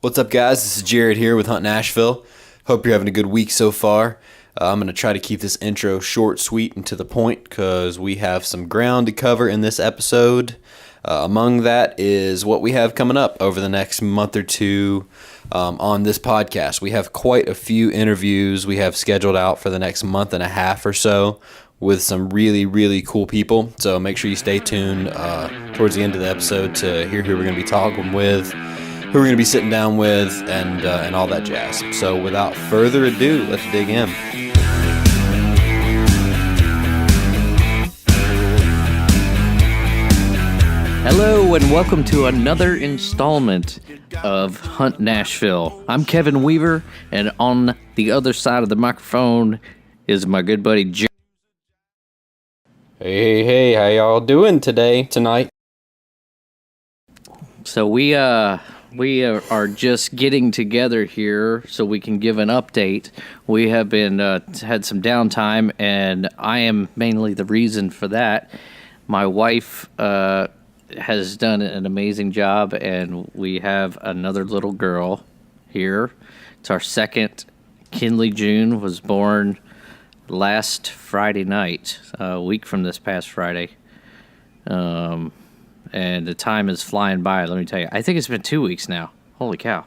What's up, guys? This is Jared here with Hunt Nashville. Hope you're having a good week so far. I'm going to try to keep this intro short, sweet, and to the point because we have some ground to cover in this episode. Among that is what we have coming up over the next month or two on this podcast. We have quite a few interviews we have scheduled out for the next month and a half or so with some really, really cool people. So make sure you stay tuned towards the end of the episode to hear who we're going to be talking with, who we're going to be sitting down with, and all that jazz. So without further ado, let's dig in. Hello and welcome to another installment of Hunt Nashville. I'm Kevin Weaver, and on the other side of the microphone is my good buddy Jared. Hey, how y'all doing tonight? So we are just getting together here so we can give an update. We have been had some downtime, and I am mainly the reason for that. My wife has done an amazing job, and we have another little girl here. It's our second. Kinley June was born last Friday night, a week from this past Friday. And the time is flying by, let me tell you. I think it's been 2 weeks now. Holy cow.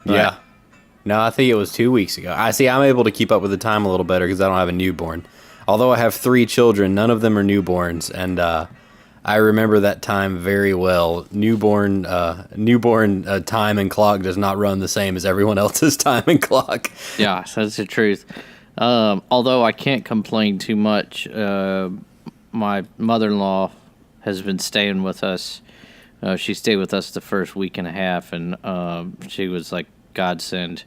Yeah. No, I think it was 2 weeks ago. I'm able to keep up with the time a little better because I don't have a newborn. Although I have 3 children, none of them are newborns, and I remember that time very well. Newborn time and clock does not run the same as everyone else's time and clock. Yeah, that's the truth. Although I can't complain too much. My mother-in-law has been staying with us. She stayed with us the first week and a half, and she was like godsend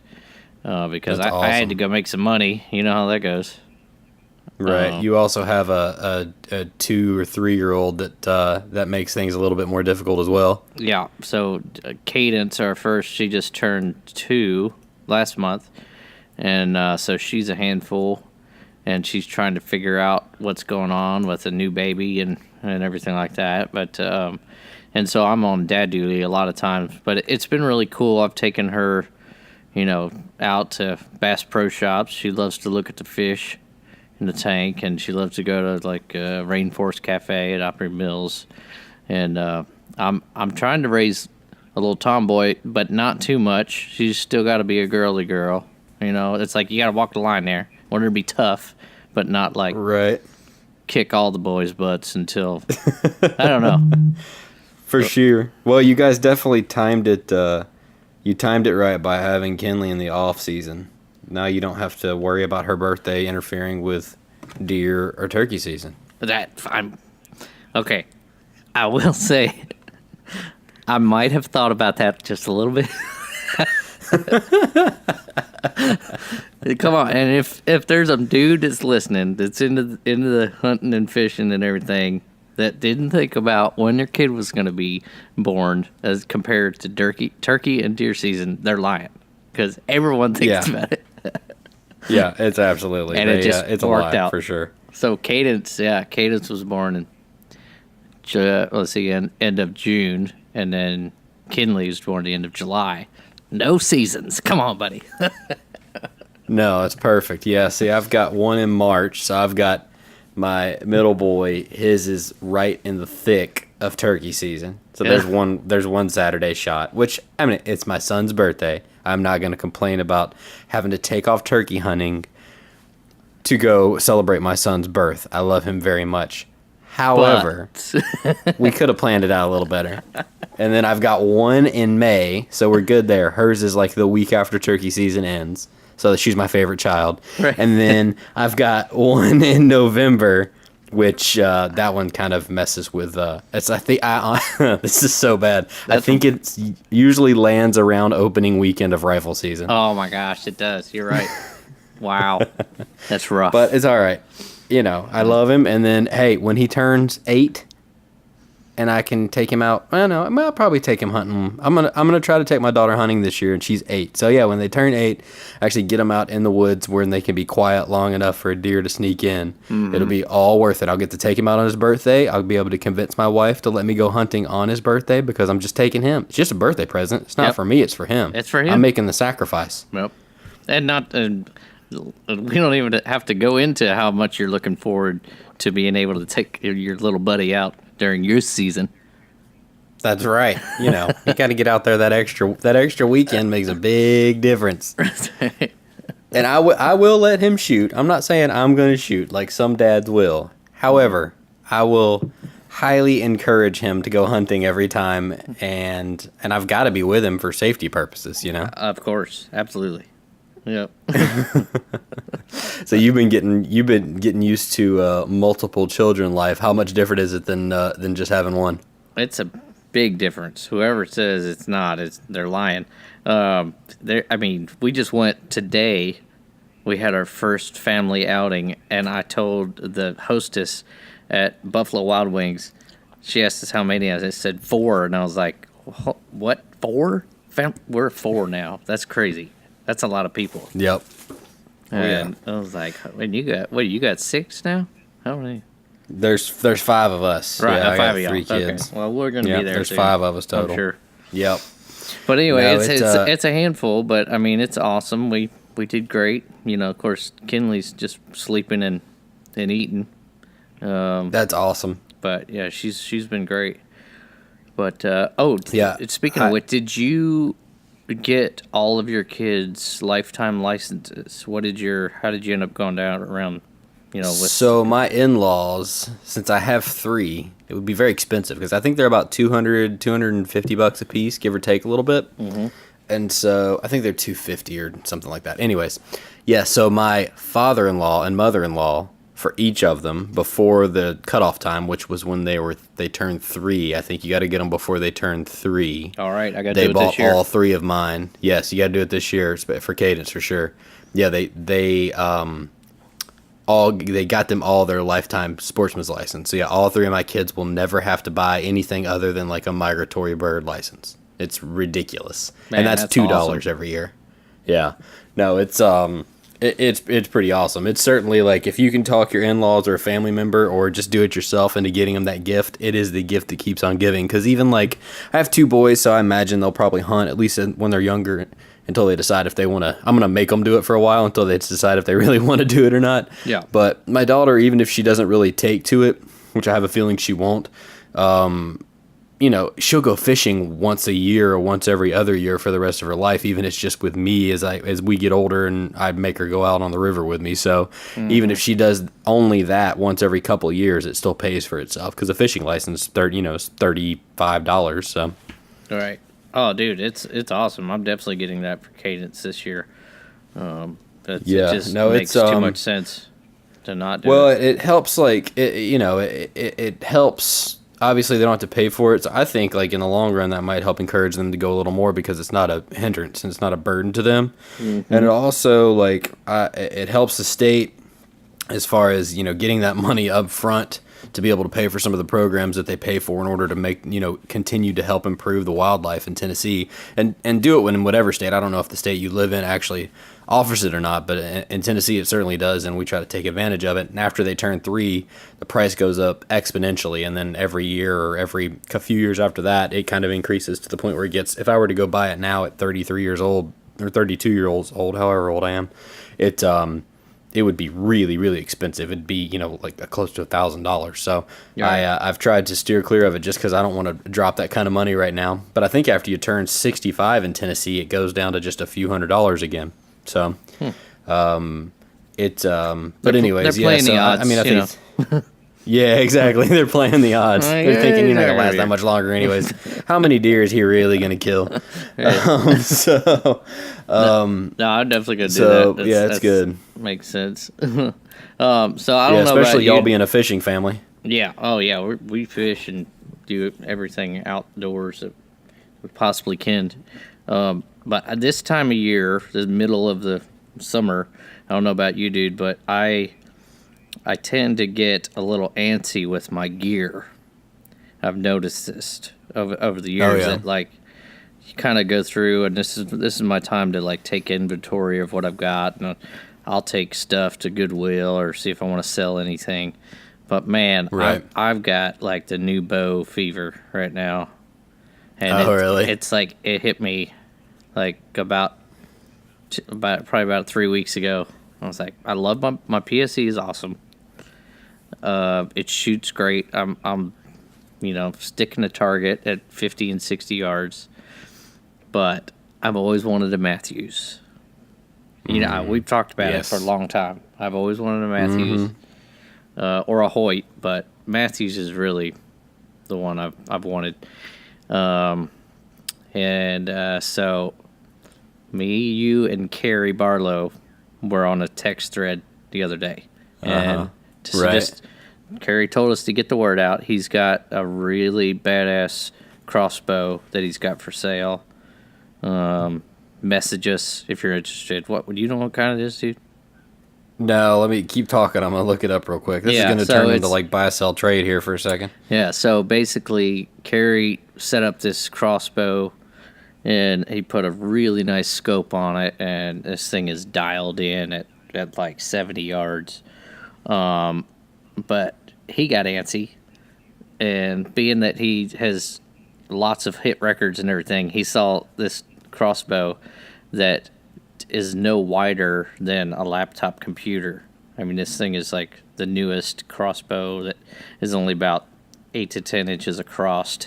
because I had to go make some money. You know how that goes. Right. You also have a 2 or 3 year old that makes things a little bit more difficult as well. Yeah. So Cadence, our first, she just turned 2 last month, and so she's a handful, and she's trying to figure out what's going on with a new baby and everything like that. But and so I'm on dad duty a lot of times, but it's been really cool. I've taken her, out to Bass Pro Shops. She loves to look at the fish in the tank, and she loves to go to Rainforest Cafe at Opry Mills. And I'm trying to raise a little tomboy, but not too much. She's still got to be a girly girl. It's like you got to walk the line there. Want her to be tough, but not like right. Kick all the boys' butts until I don't know. For sure. Well, you guys definitely timed it. You timed it right by having Kinley in the off season. Now you don't have to worry about her birthday interfering with deer or turkey season. Okay. I will say, I might have thought about that just a little bit. Come on, and if there's a dude that's listening, that's into the hunting and fishing and everything, that didn't think about when their kid was going to be born as compared to turkey and deer season, they're lying, because everyone thinks about it. Yeah, it's absolutely. And it just it's worked out for sure. So Cadence was born in end of June, and then Kinley was born at the end of July. No seasons. Come on, buddy. No, it's perfect. Yeah, see, I've got one in March, so I've got my middle boy. His is right in the thick of turkey season. So there's one Saturday shot, which, it's my son's birthday. I'm not going to complain about having to take off turkey hunting to go celebrate my son's birth. I love him very much. However, we could have planned it out a little better. And then I've got one in May, so we're good there. Hers is like the week after turkey season ends. So she's my favorite child. Right. And then I've got one in November, which that one kind of messes with. This is so bad. I think it usually lands around opening weekend of rifle season. Oh my gosh, it does. You're right. Wow, that's rough. But it's all right. I love him. And then, hey, when he turns 8, and I can take him out. I don't know. I'll probably take him hunting. I'm gonna try to take my daughter hunting this year, and she's 8. So yeah, when they turn 8, actually get them out in the woods where they can be quiet long enough for a deer to sneak in. It'll be all worth it. I'll get to take him out on his birthday. I'll be able to convince my wife to let me go hunting on his birthday because I'm just taking him. It's just a birthday present. It's not for me. It's for him. It's for him. I'm making the sacrifice. Yep. And not. We don't even have to go into how much you're looking forward to being able to take your little buddy out during your season. That's right. You got to get out there. That extra weekend makes a big difference. And I will let him shoot. I'm not saying I'm going to shoot like some dads will. However, I will highly encourage him to go hunting every time, and I've got to be with him for safety purposes. Of course, absolutely. Yep. So you've been getting used to multiple children life. How much different is it than just having one? It's a big difference. Whoever says it's not, they're lying. We just went today. We had our first family outing, and I told the hostess at Buffalo Wild Wings. She asked us how many. I said 4, and I was like, "What, 4? We're 4 now. That's crazy. That's a lot of people." Yep. And I was like, you got 6 now? How many? There's 5 of us. Right, yeah, 5 of y'all. 3 kids. Okay. Well, we're going to be there. There's soon, 5 of us total. I'm sure. Yep. But anyway, No, it's a handful, but it's awesome. We did great. Of course, Kinley's just sleeping and eating. That's awesome. But yeah, she's been great. But speaking of which, did you get all of your kids' lifetime licenses? How did you end up going down around? So my in-laws, since I have 3, it would be very expensive because I think they're about $250 a piece, give or take a little bit. Mm-hmm. And so I think they're $250 or something like that. Anyways, yeah. So my father-in-law and mother-in-law, for each of them before the cutoff time, which was when they turned 3. I think you got to get them before they turn 3. All right, I got to do it this year. They bought all 3 of mine. Yes, you got to do it this year for Cadence for sure. Yeah, they got them all their lifetime sportsman's license. So yeah, all 3 of my kids will never have to buy anything other than like a migratory bird license. It's ridiculous. Man, and that's $2 awesome. every year. Yeah. No, it's pretty awesome. It's certainly like if you can talk your in-laws or a family member or just do it yourself into getting them that gift, it is the gift that keeps on giving. Because even like I have 2 boys, so I imagine they'll probably hunt at least when they're younger until they decide if they want to. I'm going to make them do it for a while until they decide if they really want to do it or not. Yeah. But my daughter, even if she doesn't really take to it, which I have a feeling she won't, she'll go fishing once a year or once every other year for the rest of her life, even if it's just with me as we get older and I make her go out on the river with me. So even if she does only that once every couple of years, it still pays for itself because a fishing license is $35. So. All right. Oh, dude, it's awesome. I'm definitely getting that for Cadence this year. It just makes too much sense to not do it. Well, it helps. It helps. Obviously, they don't have to pay for it. So I think, like in the long run, that might help encourage them to go a little more because it's not a hindrance and it's not a burden to them. Mm-hmm. And it also it helps the state as far as getting that money up front to be able to pay for some of the programs that they pay for in order to make continue to help improve the wildlife in Tennessee and do it in whatever state. I don't know if the state you live in actually offers it or not, but in Tennessee it certainly does, and we try to take advantage of it. And after they turn 3, the price goes up exponentially, and then every year or every few years after that, it kind of increases to the point where it gets. If I were to go buy it now at 33 years old or 32 years old, however old I am, it would be really, really expensive. It'd be, close to $1,000. So yeah. I've tried to steer clear of it just because I don't want to drop that kind of money right now. But I think after you turn 65 in Tennessee, it goes down to just a few $100s again. So, but anyways, they're playing the odds. I think. Yeah, exactly. They're playing the odds. They're thinking you're not gonna last that much longer, anyways. How many deer is he really gonna kill? No, I'm definitely gonna do that. That's good. Makes sense. So I don't know, especially about y'all being a fishing family. Yeah. Oh yeah. We fish and do everything outdoors that we possibly can. But this time of year, the middle of the summer, I don't know about you, dude, but I tend to get a little antsy with my gear I've noticed this over the years that like you kind of go through, and this is my time to like take inventory of what I've got, and I'll take stuff to Goodwill or see if I want to sell anything. But man, I've got like the new bow fever right now, and really? It's like it hit me like about probably about 3 weeks ago. I was like, I love my PSE is awesome. It shoots great. I'm sticking a target at 50 and 60 yards, but I've always wanted a Matthews. We've talked about it for a long time. I've always wanted a Matthews or a Hoyt, but Matthews is really the one I've wanted. So me, you, and Carrie Barlow were on a text thread the other day, and Carrie told us to get the word out. He's got a really badass crossbow that he's got for sale. Message us if you're interested. Would you know what kind it is, dude? No, let me keep talking. I'm going to look it up real quick. This is going to turn into like buy, sell, trade here for a second. Yeah, so basically, Carrie set up this crossbow, and he put a really nice scope on it, and this thing is dialed in at like 70 yards. But he got antsy, and being that he has lots of hit records and everything, he saw this crossbow that is no wider than a laptop computer. I mean, this thing is like the newest crossbow that is only about 8 to 10 inches across.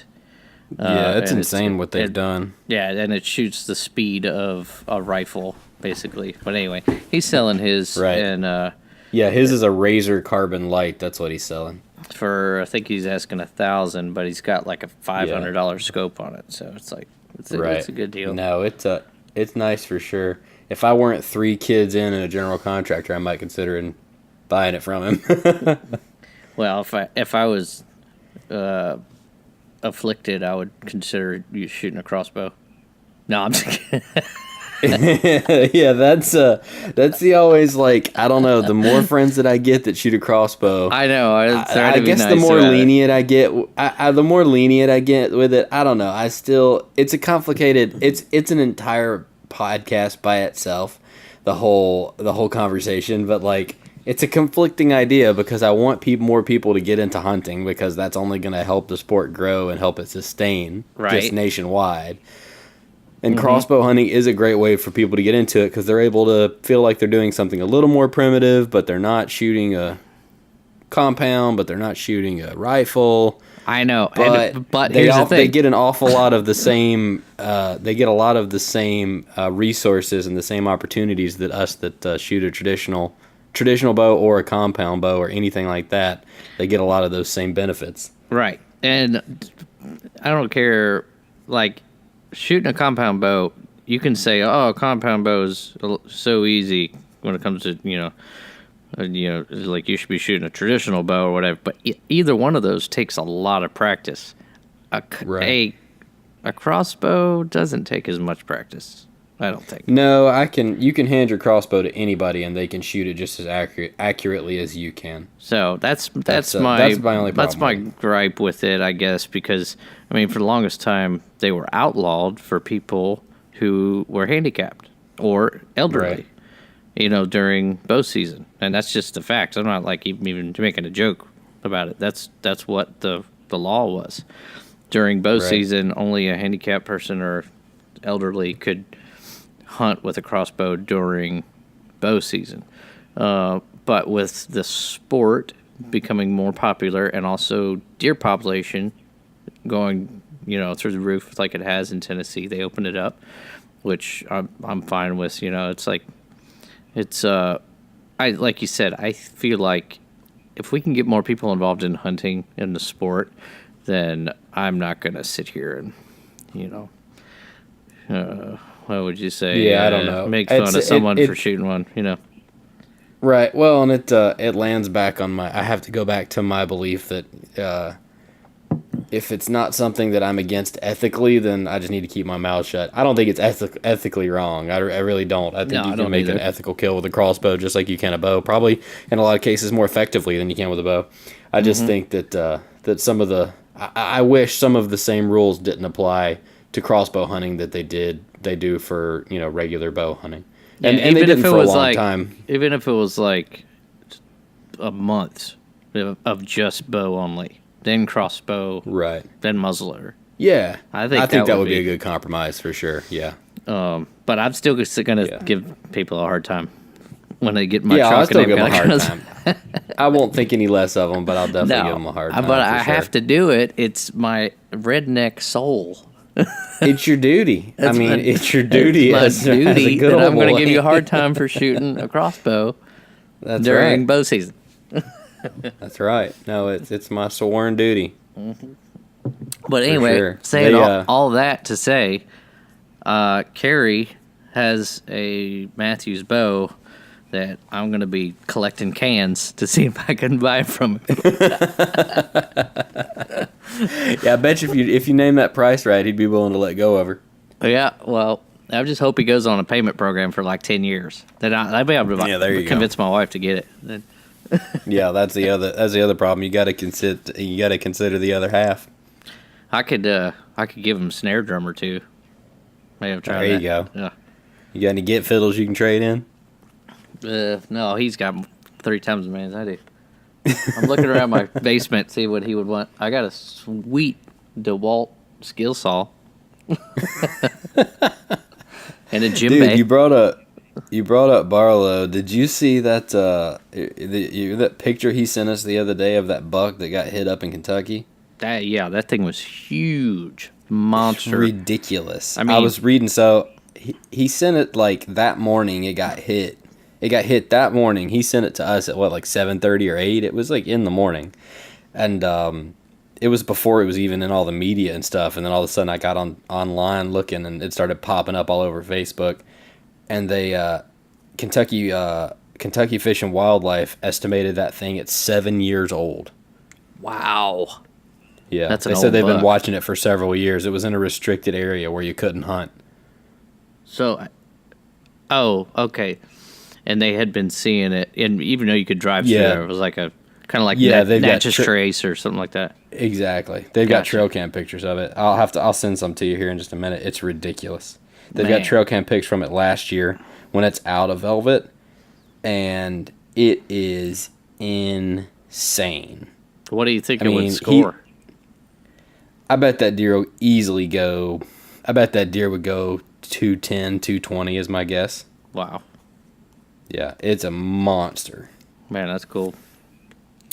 It's insane what they've done. Yeah, and it shoots the speed of a rifle, basically. But anyway, he's selling his. Right. And his is a Razor Carbon Light. That's what he's selling. I think he's asking $1,000, but he's got like a $500 scope on it. So it's like, it's a good deal. No, it's nice for sure. If I weren't 3 kids in and a general contractor, I might consider buying it from him. Well, if I was afflicted, I would consider you shooting a crossbow. No, I'm just kidding. Yeah, that's the always like, I don't know, the more friends that I get that shoot a crossbow, I know. I guess nice the more lenient I get, the more lenient I get with it. I don't know. It's a complicated. It's an entire podcast by itself, the whole conversation. But like, it's a conflicting idea because I want more people to get into hunting because that's only going to help the sport grow and help it sustain just nationwide. And crossbow hunting is a great way for people to get into it because they're able to feel like they're doing something a little more primitive, but they're not shooting a compound, but they're not shooting a rifle. I know, but here's the thing. They get an awful lot of the same. They get a lot of the same resources and the same opportunities that us that shoot a traditional bow or a compound bow or anything like that. They get a lot of those same benefits. Right, and I don't care, like. Shooting a compound bow, you can say, "Oh, a compound bow is so easy when it comes to like you should be shooting a traditional bow or whatever." But either one of those takes a lot of practice. A crossbow doesn't take as much practice, I don't think. No, you can hand your crossbow to anybody and they can shoot it just as accurately as you can. So that's my only problem. That's my gripe with it, I guess, because I mean, for the longest time they were outlawed for people who were handicapped or elderly, during bow season, and that's just a fact. I'm not like even making a joke about it. That's what the law was. During bow season, only a handicapped person or elderly could hunt with a crossbow during bow season. But with the sport becoming more popular and also deer population going, through the roof like it has in Tennessee, they opened it up, which I'm fine with. It's like, like you said, I feel like if we can get more people involved in hunting in the sport, then I'm not going to sit here and, what would you say? Yeah, I don't know. Make fun of someone for shooting one, Right. Well, and it lands back on I have to go back to my belief that if it's not something that I'm against ethically, then I just need to keep my mouth shut. I don't think it's ethically wrong. I really don't. I think you can make an ethical kill with a crossbow just like you can a bow. Probably in a lot of cases more effectively than you can with a bow. I just think that some of the I wish some of the same rules didn't apply to crossbow hunting that they do for regular bow hunting, and they didn't for a long time. Even if it was like a month of just bow only, then crossbow, right? Then muzzleloader. Yeah, I think that would be a good compromise for sure. Yeah. But I'm still gonna give people a hard time when they get my truck. I'll still give them a hard time. I won't think any less of them, but I'll definitely give them a hard time. But I have to do it. It's my redneck soul. It's your duty. It's your duty. It's my duty that I'm going to give you a hard time for shooting a crossbow during bow season. That's right. No, it's my sworn duty. Mm-hmm. But anyway, saying all that to say, Carrie has a Matthews bow that I'm going to be collecting cans to see if I can buy from him. Yeah, I bet you if you name that price right, he'd be willing to let go of her. Yeah, well, I just hope he goes on a payment program for like 10 years. Then I'll be able to convince my wife to get it. Then. Yeah, that's the other problem. You got to consider the other half. I could give him a snare drum or two. Maybe try there that. You go. Yeah. You got any get fiddles you can trade in? No, he's got 3 times as many as I do. I'm looking around my basement to see what he would want. I got a sweet DeWalt skill saw. And a djembe. Dude, you brought up Barlow. Did you see that that picture he sent us the other day of that buck that got hit up in Kentucky? That thing was huge. Monster. Ridiculous. I was reading, so he sent it like that morning it got hit. It got hit that morning. He sent it to us at like 7:30 or 8. It was like in the morning. And it was before it was even in all the media and stuff. And then all of a sudden I got online looking and it started popping up all over Facebook. And they Kentucky Fish and Wildlife estimated that thing at 7 years old. Wow. Yeah. They said they've been watching it for several years. It was in a restricted area where you couldn't hunt. So okay. And they had been seeing it, and even though you could drive through there, it was like a kind of like Natchez Trace or something like that. Exactly. They've got trail cam pictures of it. I'll send some to you here in just a minute. It's ridiculous. They've got trail cam pics from it last year when it's out of velvet, and it is insane. What do you think it would score? I bet that deer will easily go. I bet that deer would go 210, 220 is my guess. Wow. Yeah, it's a monster. Man, that's cool.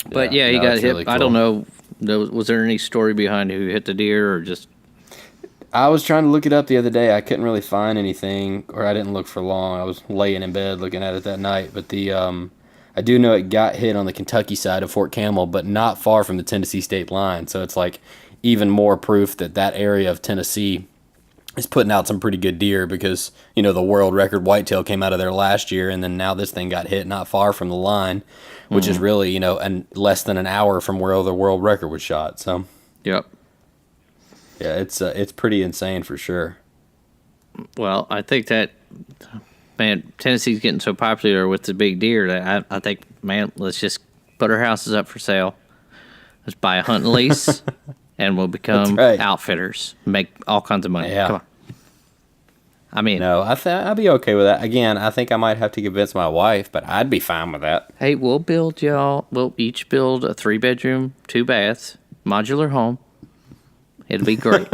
But he got hit. Really cool. I don't know. Was there any story behind who hit the deer or just? I was trying to look it up the other day. I couldn't really find anything, or I didn't look for long. I was laying in bed looking at it that night. But I do know it got hit on the Kentucky side of Fort Campbell, but not far from the Tennessee state line. So it's like even more proof that area of Tennessee is putting out some pretty good deer because, the world record whitetail came out of there last year, and then now this thing got hit not far from the line, which is really, and less than an hour from where the world record was shot. So, yep. Yeah, it's pretty insane for sure. Well, I think that, man, Tennessee's getting so popular with the big deer that I think, man, let's just put our houses up for sale. Let's buy a hunt and lease. And we'll become outfitters, make all kinds of money. Yeah. Come on. No, I'd be okay with that. Again, I think I might have to convince my wife, but I'd be fine with that. Hey, we'll each build a 3-bedroom, 2 baths, modular home. It'll be great.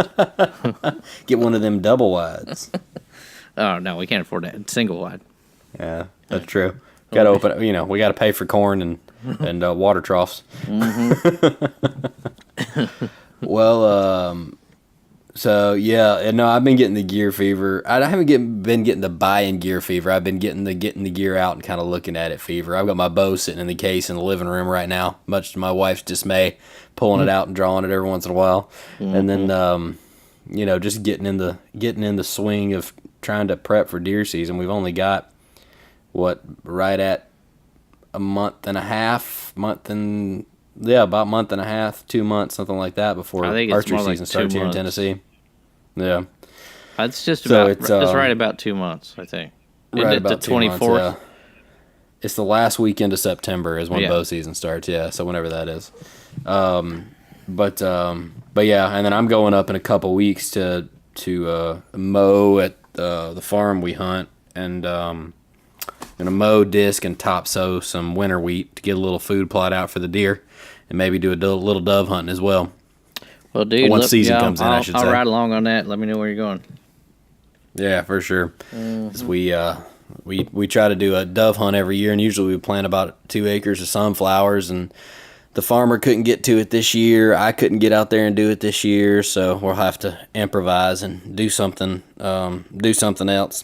Get one of them double wides. Oh, no, we can't afford that. It's single wide. Yeah, that's true. Got to open, we got to pay for corn and water troughs. Mm-hmm. Well, so yeah, no, I've been getting the gear fever. I haven't been getting the buying gear fever. I've been getting the gear out and kind of looking at it fever. I've got my bow sitting in the case in the living room right now, much to my wife's dismay, pulling it out and drawing it every once in a while, and then just getting in the swing of trying to prep for deer season. We've only got right at a month and a half, about a month and a half, 2 months, something like that before archery season starts here in Tennessee. Yeah. That's just it's right about 2 months, I think. Isn't it the 24th? Yeah. It's the last weekend of September is when bow season starts, yeah, so whenever that is. But yeah, and then I'm going up in a couple weeks to mow at the farm we hunt, and gonna mow, disc, and top sow some winter wheat to get a little food plot out for the deer, and maybe do a little dove hunting as well. Well, dude, Once season comes in, I should say. I'll ride along on that. Let me know where you're going. Yeah, for sure. 'Cause we try to do a dove hunt every year, and usually we plant about 2 acres of sunflowers, and the farmer couldn't get to it this year. I couldn't get out there and do it this year, so we'll have to improvise and do something else,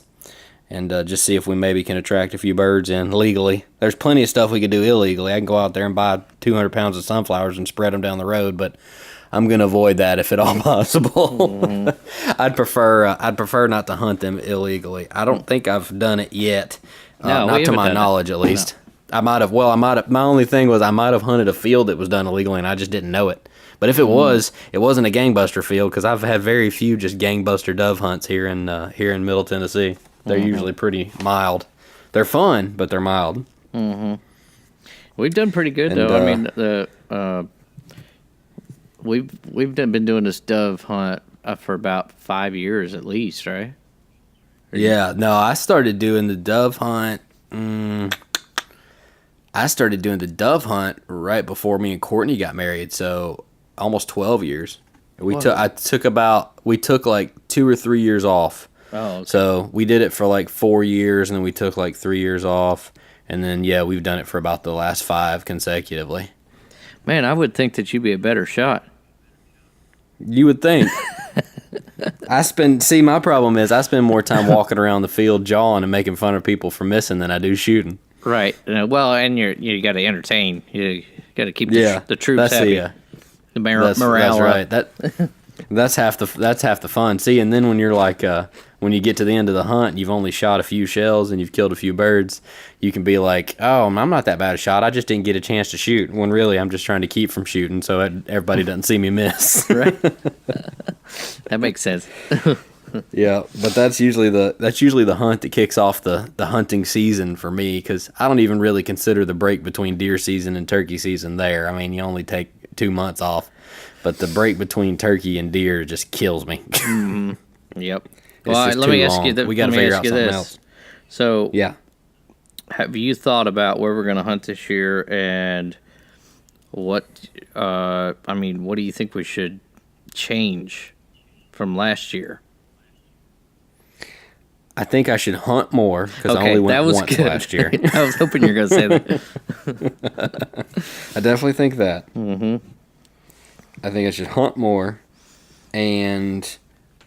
and just see if we maybe can attract a few birds in legally. There's plenty of stuff we could do illegally. I can go out there and buy 200 pounds of sunflowers and spread them down the road, but I'm gonna avoid that if at all possible. I'd prefer not to hunt them illegally. I don't think I've done it yet, No, we not to haven't my done it. knowledge at least. I might have. Well, I might have. My only thing was I might have hunted a field that was done illegally, and I just didn't know it. But if it was, it wasn't a gangbuster field, because I've had very few just gangbuster dove hunts here in Middle Tennessee. They're usually pretty mild. They're fun, but they're mild. We've done pretty good, And, though. I mean, we've been doing this dove hunt for about 5 years at least, right? Yeah. No, I started doing the dove hunt. I started doing the dove hunt right before me and Courtney got married, so almost 12 years. We took like 2 or 3 years off. Oh, okay. So we did it for like 4 years, and then we took like 3 years off, and then we've done it for about the last 5 consecutively. Man, I would think that you'd be a better shot. You would think. My problem is I spend more time walking around the field jawing and making fun of people for missing than I do shooting. Right. Well, and you got to entertain. You got to keep the troops happy. The morale. That's right. That's half the fun. See, and then when you're like, when you get to the end of the hunt, and you've only shot a few shells and you've killed a few birds, you can be like, oh, I'm not that bad a shot. I just didn't get a chance to shoot. When really, I'm just trying to keep from shooting so everybody doesn't see me miss. Right. That makes sense. Yeah, but that's usually the hunt that kicks off the hunting season for me, because I don't even really consider the break between deer season and turkey season there. I mean, you only take 2 months off, but the break between turkey and deer just kills me. Yep. It's Well, just let too me ask long. you that. We got to figure out something else. So, Yeah. have you thought about where we're going to hunt this year, and what? I mean, what do you think we should change from last year? I think I should hunt more, because I Okay, only that went was once good. last year. I was hoping you were going to say that. I definitely think that. I think I should hunt more, and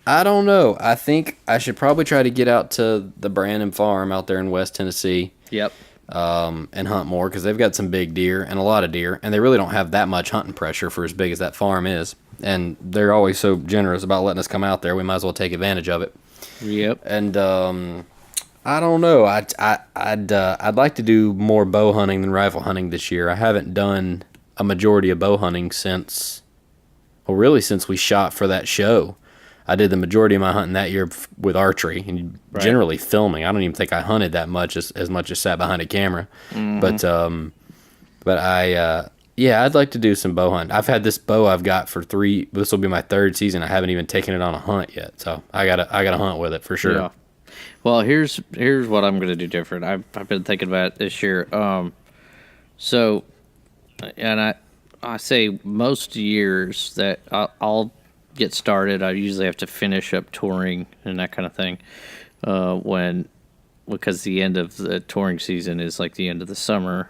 I don't know. I think I should probably try to get out to the Brandon Farm out there in West Tennessee. Yep. And hunt more, because they've got some big deer and a lot of deer, and they really don't have that much hunting pressure for as big as that farm is. And they're always so generous about letting us come out there. We might as well take advantage of it. Yep. And I don't know. I'd like to do more bow hunting than rifle hunting this year. I haven't done a majority of bow hunting since we shot for that show. I did the majority of my hunting that year with archery and generally filming. I don't even think I hunted that much as much as sat behind a camera. But I'd like to do some bow hunting. I've had this bow I've got for this will be my 3rd season. I haven't even taken it on a hunt yet. So I gotta hunt with it for sure. Yeah. Well, here's what I'm going to do different. I've been thinking about it this year. So, and I say most years that I'll get started. I usually have to finish up touring and that kind of thing. Because the end of the touring season is like the end of the summer,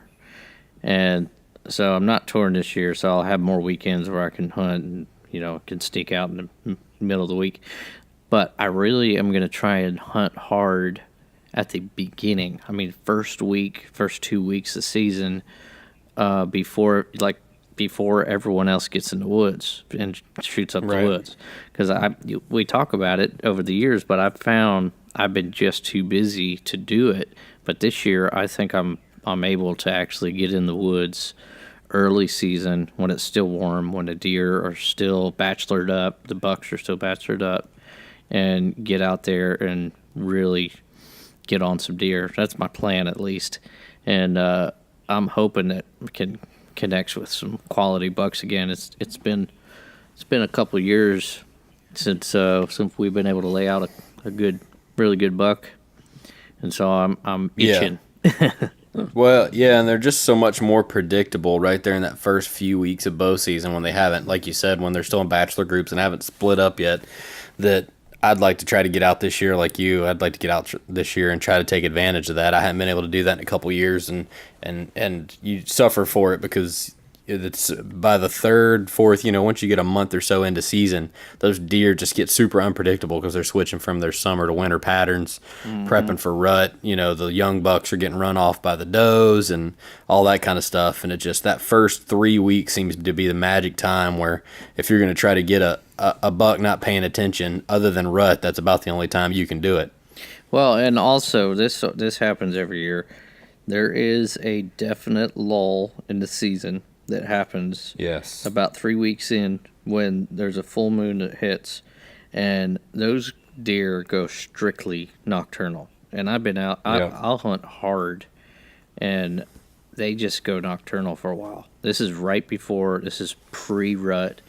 and so I'm not touring this year. So I'll have more weekends where I can hunt and can sneak out in the middle of the week. But I really am going to try and hunt hard at the beginning. I mean, first 2 weeks of season, before everyone else gets in the woods and shoots up the woods. Because we talk about it over the years, but I've found I've been just too busy to do it. But this year, I think I'm able to actually get in the woods early season when it's still warm, when the deer are still bachelored up, the bucks are still bachelored up, and get out there and really get on some deer. That's my plan, at least. And I'm hoping that we can connects with some quality bucks again. It's been a couple of years since we've been able to lay out a good, really good buck, and so I'm itching. Yeah. Well, yeah, and they're just so much more predictable right there in that first few weeks of bow season when they haven't, like you said, when they're still in bachelor groups and haven't split up yet. That I'd like to try to get out this year, like you. I'd like to get out this year and try to take advantage of that. I haven't been able to do that in a couple of years, and you suffer for it because it's by the third, fourth, once you get a month or so into season, those deer just get super unpredictable because they're switching from their summer to winter patterns, prepping for rut. The young bucks are getting run off by the does and all that kind of stuff. And it just, that first 3 weeks seems to be the magic time where if you're going to try to get a buck not paying attention other than rut, that's about the only time you can do it. Well, and also this happens every year. There is a definite lull in the season that happens about 3 weeks in when there's a full moon that hits, and those deer go strictly nocturnal. And I've been out, I'll hunt hard, and they just go nocturnal for a while. This is pre-rut,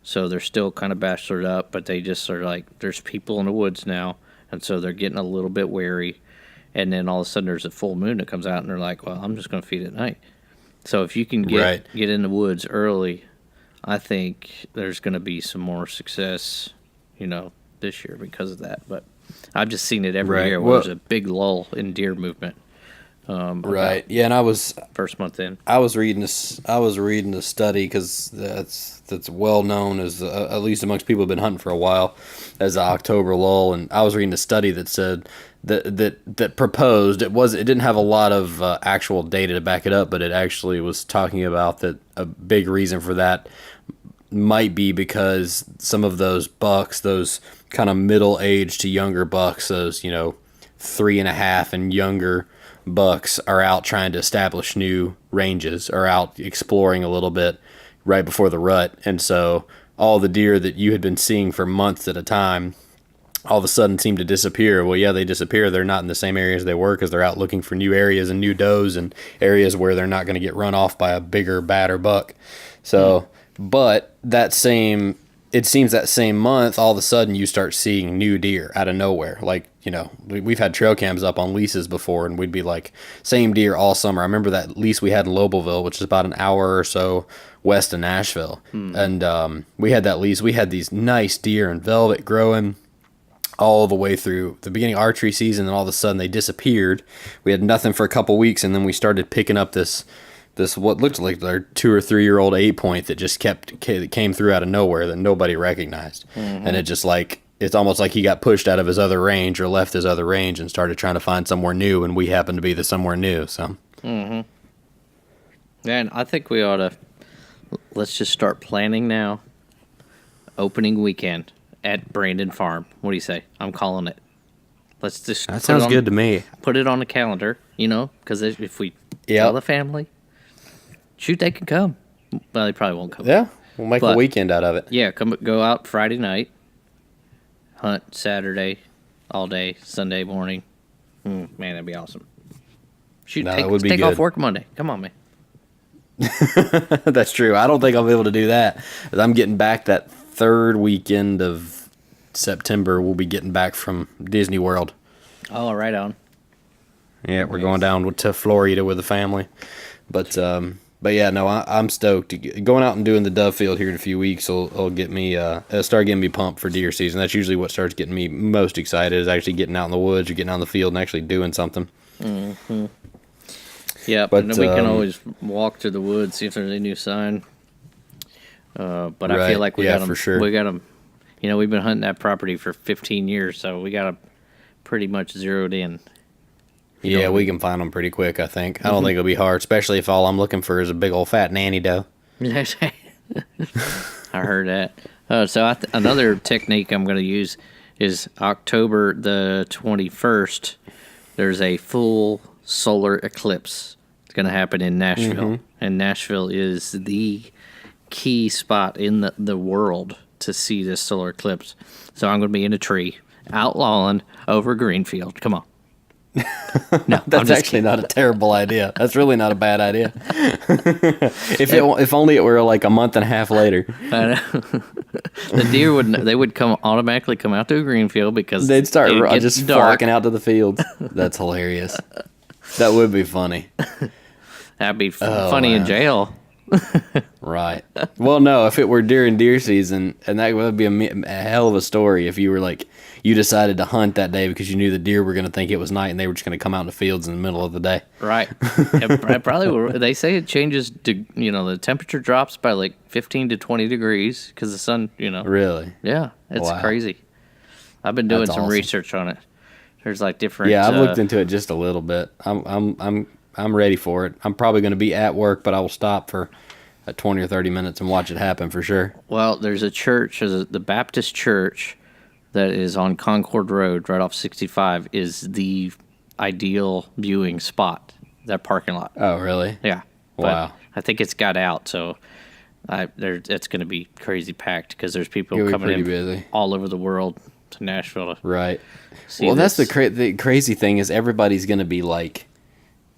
so they're still kind of bachelored up, but they just are like, there's people in the woods now, and so they're getting a little bit wary, and then all of a sudden there's a full moon that comes out, and they're like, well, I'm just going to feed at night. So if you can get in the woods early, I think there's going to be some more success, this year because of that. But I've just seen it every year where there's a big lull in deer movement. Right. Yeah, and I was first month in. I was reading a study because that's well known as at least amongst people who've been hunting for a while as the October lull, and I was reading a study that said that proposed it didn't have a lot of actual data to back it up, but it actually was talking about that a big reason for that might be because some of those bucks, those kind of middle aged to younger bucks, those 3.5 and younger bucks are out trying to establish new ranges, are out exploring a little bit right before the rut, and so all the deer that you had been seeing for months at a time all of a sudden seem to disappear. Well, yeah, they disappear. They're not in the same areas they were because they're out looking for new areas and new does and areas where they're not going to get run off by a bigger, badder buck. So, but it seems that same month, all of a sudden you start seeing new deer out of nowhere. Like, we've had trail cams up on leases before, and we'd be like, same deer all summer. I remember that lease we had in Lobelville, which is about an hour or so west of Nashville. And we had that lease. We had these nice deer and velvet growing all the way through the beginning of archery season, and all of a sudden they disappeared. We had nothing for a couple weeks, and then we started picking up this what looked like their 2 or 3 year old 8-point that just came through out of nowhere that nobody recognized. And it just it's almost like he got pushed out of his other range or left his other range and started trying to find somewhere new, and we happened to be the somewhere new. So and I think we ought to let's just start planning now. Opening weekend at Brandon Farm. What do you say? I'm calling it. Let's just. That sounds good to me. Put it on the calendar, because if we tell the family, shoot, they can come. Well, they probably won't come. Yeah, we'll make a weekend out of it. Yeah, go out Friday night, hunt Saturday, all day, Sunday morning. Man, that'd be awesome. Shoot, take off work Monday. Come on, man. That's true. I don't think I'll be able to do that. I'm getting back that third weekend of September. We'll be getting back from Disney World. Oh, right on. Yeah, we're going down to Florida with the family. But yeah, no, I'm stoked. Going out and doing the dove field here in a few weeks will get me start getting me pumped for deer season. That's usually what starts getting me most excited, is actually getting out in the woods or getting out in the field and actually doing something. Yeah, but then we can always walk through the woods, see if there's any new sign. But I feel like we got them. For sure. We got them. We've been hunting that property for 15 years, so we got them pretty much zeroed in. Yeah, we can find them pretty quick, I think. I don't think it'll be hard, especially if all I'm looking for is a big old fat nanny doe. I heard that. So another technique I'm going to use is October the 21st. There's a full solar eclipse. It's going to happen in Nashville, and Nashville is the key spot in the world to see this solar eclipse. So I'm going to be in a tree, outlawing over Greenfield. Come on. No, That's actually not a terrible idea. That's really not a bad idea. If only it were like a month and a half later. I know. The deer would automatically come out to a green field because They'd start it gets just dark. flocking out to the fields. That's hilarious. That would be funny. That'd be funny in jail. Right. Well, no, if it were during deer season, and that would be a hell of a story if you were like, you decided to hunt that day because you knew the deer were going to think it was night and they were just going to come out in the fields in the middle of the day. Right. It probably will. They say it changes to, the temperature drops by like 15 to 20 degrees because the sun, Really? Yeah, it's Wow. crazy. I've been doing That's some awesome. research on it. There's like different. Yeah, I've looked into it just a little bit. I'm ready for it. I'm probably going to be at work, but I will stop for 20 or 30 minutes and watch it happen for sure. Well, there's a church, the Baptist church that is on Concord Road, right off 65, is the ideal viewing spot. That parking lot. Oh, really? Yeah. Wow. But I think it's got out, so it's going to be crazy packed because there's people It'll be coming pretty in busy. all over the world to Nashville. Right. See Well, that's this. the crazy thing is everybody's going to be like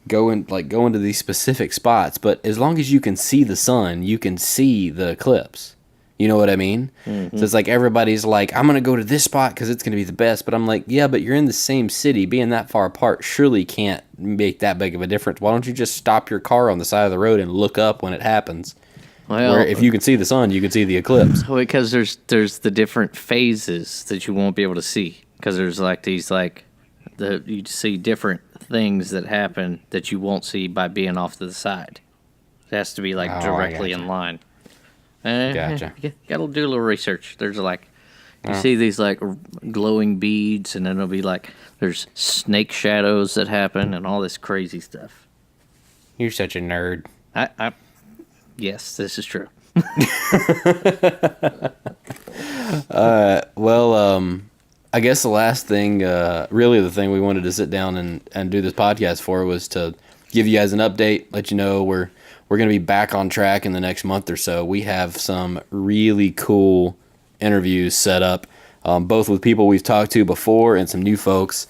going to these specific spots, but as long as you can see the sun, you can see the eclipse. You know what I mean? Mm-hmm. So it's like everybody's like, I'm going to go to this spot because it's going to be the best. But I'm like, yeah, but you're in the same city. Being that far apart surely can't make that big of a difference. Why don't you just stop your car on the side of the road and look up when it happens? Well, where if you can see the sun, you can see the eclipse. Because there's the different phases that you won't be able to see. Because there's like these you see different things that happen that you won't see by being off to the side. It has to be like directly in line. Gotcha. Gotta do a little research. There's you see these like glowing beads, and then it'll be like there's snake shadows that happen, and all this crazy stuff. You're such a nerd. Yes, this is true. Well, I guess the last thing, really the thing we wanted to sit down and do this podcast for was to give you guys an update, let you know we're going to be back on track in the next month or so. We have some really cool interviews set up, both with people we've talked to before and some new folks.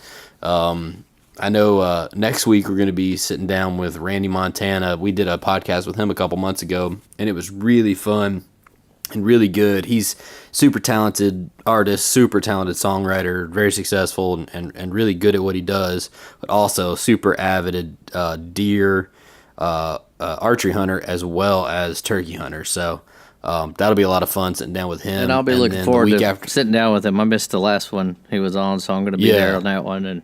I know next week we're going to be sitting down with Randy Montana. We did a podcast with him a couple months ago, and it was really fun and really good. He's super talented artist, super talented songwriter, very successful and really good at what he does, but also super avid deer archery hunter as well as turkey hunter. So that'll be a lot of fun sitting down with him. And I'll be looking forward to sitting down with him. I missed the last one he was on, so I'm going to be there on that one, and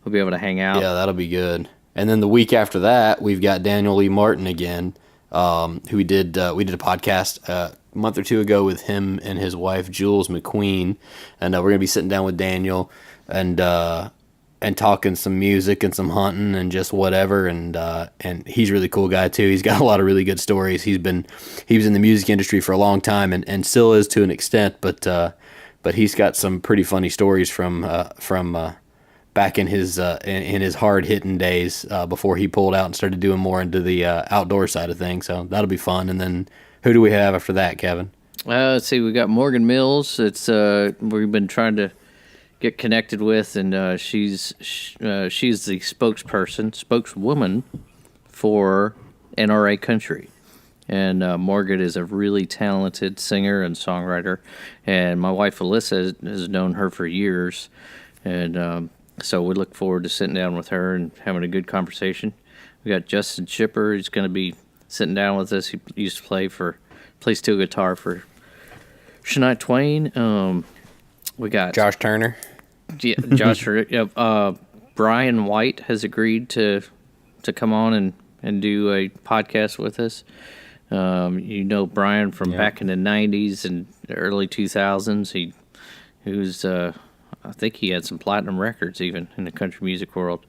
we'll be able to hang out. Yeah, that'll be good. And then the week after that, we've got Daniel Lee Martin again, who we did a podcast a month or two ago with him and his wife Jules McQueen, and we're gonna be sitting down with Daniel and talking some music and some hunting and just whatever. And he's a really cool guy too. He's got a lot of really good stories. He was in the music industry for a long time and still is to an extent, but he's got some pretty funny stories from back in his hard hitting days before he pulled out and started doing more into the outdoor side of things. So that'll be fun. And then who do we have after that, Kevin? Let's see. We got Morgan Mills. It's we've been trying to get connected with, and she's the spokeswoman for NRA Country. And Morgan is a really talented singer and songwriter, and my wife Alyssa has known her for years, and so we look forward to sitting down with her and having a good conversation. We got Justin Shipper. He's going to be sitting down with us. He used to play steel guitar for Shania Twain. We got Josh Turner. Yeah, Josh. Brian White has agreed to come on and do a podcast with us. Brian from back in the 90s and early 2000s. He was, I think he had some platinum records even in the country music world.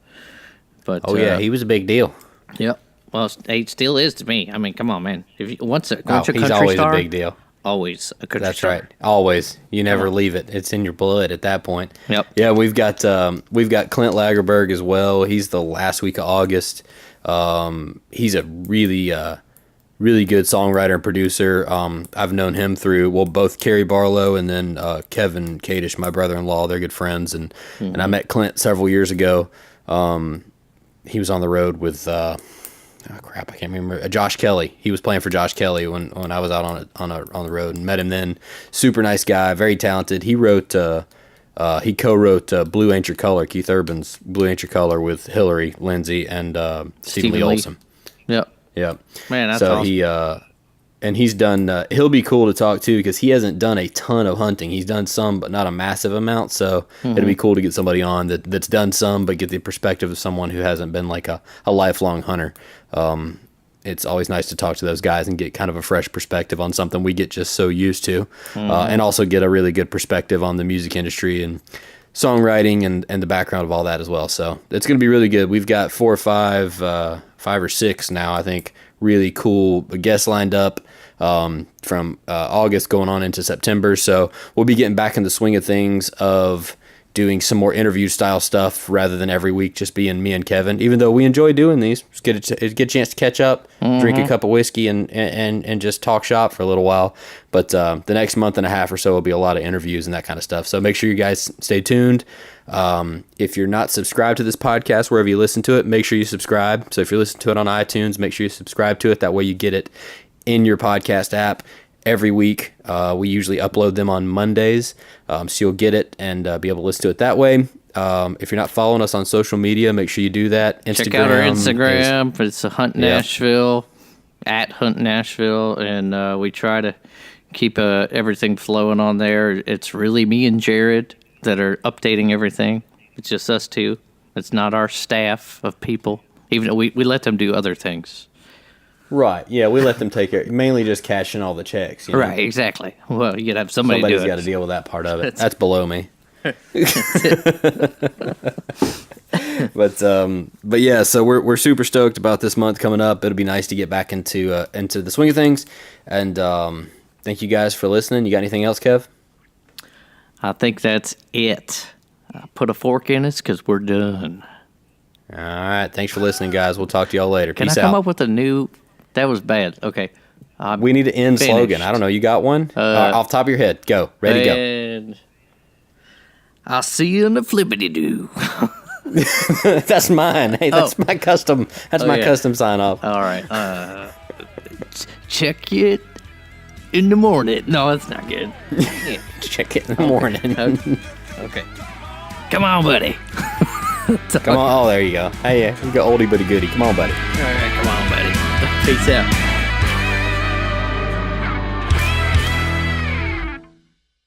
But he was a big deal. Yep. Well, he still is to me. I mean, come on, man. If you once a country he's always star, a big deal. Always a country That's star. right. Always. You never leave it. It's in your blood at that point. Yep. Yeah, we've got Clint Lagerberg as well. He's the last week of August. He's a really really good songwriter and producer. I've known him through, both Kerry Barlow and then Kevin Kadish, my brother-in-law. They're good friends. And I met Clint several years ago. He was on the road with, I can't remember, Josh Kelly. He was playing for Josh Kelly when I was out on the road, and met him then. Super nice guy, very talented. He co-wrote Blue Ain't Your Color, Keith Urban's Blue Ain't Your Color with Hillary Lindsey and Stephen Lee Olsen. Yep. Yep. Man, that's awesome. He's done, he'll be cool to talk to because he hasn't done a ton of hunting. He's done some, but not a massive amount. So it'd be cool to get somebody on that's done some, but get the perspective of someone who hasn't been like a lifelong hunter. It's always nice to talk to those guys and get kind of a fresh perspective on something we get just so used to, and also get a really good perspective on the music industry and songwriting and the background of all that as well. So it's going to be really good. We've got 4 or 5 or 6 now, I think, really cool guests lined up from August going on into September. So we'll be getting back in the swing of things of doing some more interview style stuff rather than every week just being me and Kevin, even though we enjoy doing these. Just get a chance to catch up, drink a cup of whiskey and just talk shop for a little while. But the next month and a half or so will be a lot of interviews and that kind of stuff. So make sure you guys stay tuned. If you're not subscribed to this podcast, wherever you listen to it, make sure you subscribe. So if you listen to it on iTunes, make sure you subscribe to it. That way you get it in your podcast app every week. We usually upload them on Mondays, so you'll get it and be able to listen to it that way. If you're not following us on social media, make sure you do that. Check out our Instagram. It's Hunt Nashville, at Hunt Nashville, and we try to keep everything flowing on there. It's really me and Jared that are updating everything. It's just us two. It's not our staff of people. Even though we let them do other things. Right. Yeah, we let them take care. Mainly just cashing all the checks. You know? Right. Exactly. Well, you gotta have somebody's do it. Got to deal with that part of it. That's below me. But yeah. So we're super stoked about this month coming up. It'll be nice to get back into the swing of things. And thank you guys for listening. You got anything else, Kev? I think that's it. Put a fork in us because we're done. All right. Thanks for listening, guys. We'll talk to y'all later. Can Peace I come out. up with a new? That was bad. Okay. We need to end slogan. I don't know. You got one? Off the top of your head. Go. Ready, go. I'll see you in the flippity-doo. That's mine. Hey, that's my custom. That's my custom sign off. All right. Check it in the morning. No, that's not good. Check it in the morning. Okay. Come on, buddy. Come on. Oh, there you go. Hey, you got oldie but a goodie. Come on, buddy. All right, come on, buddy. Peace out.